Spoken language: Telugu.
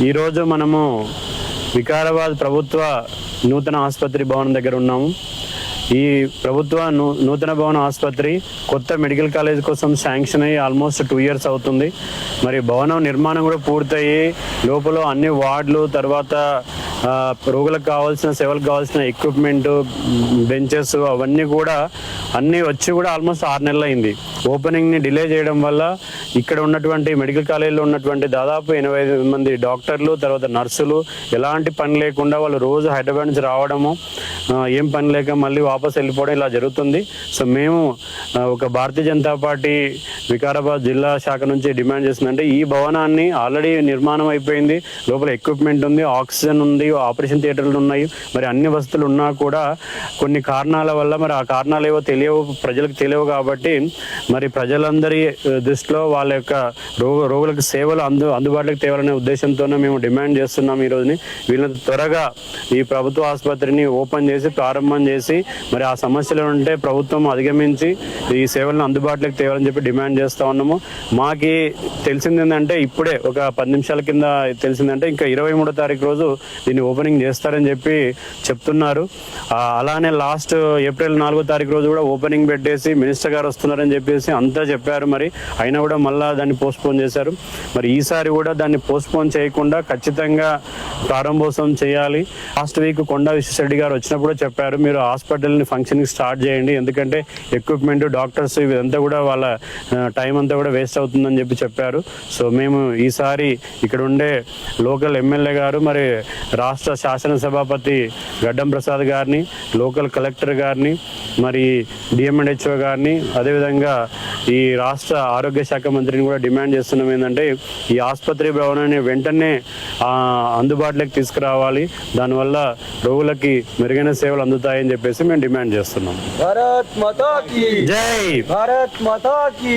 ఈరోజు మనము వికారాబాద్ ప్రభుత్వ నూతన ఆసుపత్రి భవనం దగ్గర ఉన్నాము. ఈ ప్రభుత్వ నూతన భవన ఆసుపత్రి కొత్త మెడికల్ కాలేజ్ కోసం శాంక్షన్ అయ్యి ఆల్మోస్ట్ 2 years అవుతుంది. మరి భవనం నిర్మాణం కూడా పూర్తయ్యి లోపల అన్ని వార్డులు, తర్వాత రోగులకు కావాల్సిన సేవలకు కావాల్సిన ఎక్విప్మెంట్, బెంచెస్ అవన్నీ కూడా అన్నీ వచ్చి కూడా ఆల్మోస్ట్ 6 నెలలు అయింది. ఓపెనింగ్ని డిలే చేయడం వల్ల ఇక్కడ ఉన్నటువంటి మెడికల్ కాలేజీలో ఉన్నటువంటి దాదాపు 85 మంది డాక్టర్లు, తర్వాత నర్సులు ఎలాంటి పని లేకుండా వాళ్ళు రోజు హైదరాబాద్ నుంచి రావడము, ఏం పని లేక మళ్ళీ వాపస్ వెళ్ళిపోవడం ఇలా జరుగుతుంది. సో మేము ఒక భారతీయ జనతా పార్టీ వికారాబాద్ జిల్లా శాఖ నుంచి డిమాండ్ చేస్తుందంటే, ఈ భవనాన్ని ఆల్రెడీ నిర్మాణం అయిపోయింది, లోపల ఎక్విప్మెంట్ ఉంది, ఆక్సిజన్ ఉంది, ఆపరేషన్ థియేటర్లు ఉన్నాయి, మరి అన్ని వసతులు ఉన్నా కూడా కొన్ని కారణాల వల్ల మరి ఆ కారణాలు ఏవో తెలియవు, ప్రజలకు తెలియవు. కాబట్టి మరి ప్రజలందరి దృష్టిలో వాళ్ళ యొక్క రోగులకు సేవలు అందుబాటులోకి తేవాలనే ఉద్దేశంతోనే మేము డిమాండ్ చేస్తున్నాం. ఈ రోజుని వీళ్ళని త్వరగా ఈ ప్రభుత్వ ఆసుపత్రిని ఓపెన్ చేసి ప్రారంభం చేసి మరి ఆ సమస్యలు ఉంటే ప్రభుత్వం అధిగమించి ఈ సేవలను అందుబాటులోకి తేవాలని చెప్పి డిమాండ్ చేస్తూ ఉన్నాము. మాకి తెలిసింది ఏంటంటే, ఇప్పుడే ఒక 10 నిమిషాల కింద తెలిసిందంటే ఇంకా 23వ తారీఖు రోజు దీన్ని ఓపెనింగ్ చేస్తారని చెప్పి చెప్తున్నారు. అలానే లాస్ట్ ఏప్రిల్ 4వ తారీఖు రోజు కూడా ఓపెనింగ్ పెట్టేసి మినిస్టర్ గారు వస్తున్నారని చెప్పేసి అంతా చెప్పారు. మరి అయినా కూడా మళ్ళీ దాన్ని పోస్ట్పోన్ చేశారు. మరి ఈసారి కూడా దాన్ని పోస్ట్పోన్ చేయకుండా ఖచ్చితంగా ప్రారంభోత్సవం చేయాలి. లాస్ట్ వీక్ కొండా విశ్వేశ్వరరెడ్డి గారు వచ్చినప్పుడు చెప్పారు, మీరు హాస్పిటల్ని ఫంక్షనింగ్ స్టార్ట్ చేయండి, ఎందుకంటే ఎక్విప్మెంట్, డాక్టర్స్ ఇదంతా కూడా వాళ్ళ టైం అంతా కూడా వేస్ట్ అవుతుందని చెప్పి చెప్పారు. సో మేము ఈసారి ఇక్కడ ఉండే లోకల్ ఎమ్మెల్యే గారు, మరి రాష్ట్ర శాసనసభాపతి గడ్డం ప్రసాద్ గారిని, లోకల్ కలెక్టర్ గారిని, మరి డిఎంఎన్హెచ్ఓ గారిని, అదేవిధంగా ఈ రాష్ట్ర ఆరోగ్య శాఖ మంత్రిని కూడా డిమాండ్ చేస్తున్నాం ఏంటంటే, ఈ ఆసుపత్రి భవనాన్ని వెంటనే అందుబాటులోకి తీసుకురావాలి, దానివల్ల రోగులకి మెరుగైన సేవలు అందుతాయని చెప్పేసి మేము డిమాండ్ చేస్తున్నాం. భారత్ మాతా కీ జై. భారత్ మాతా కీ.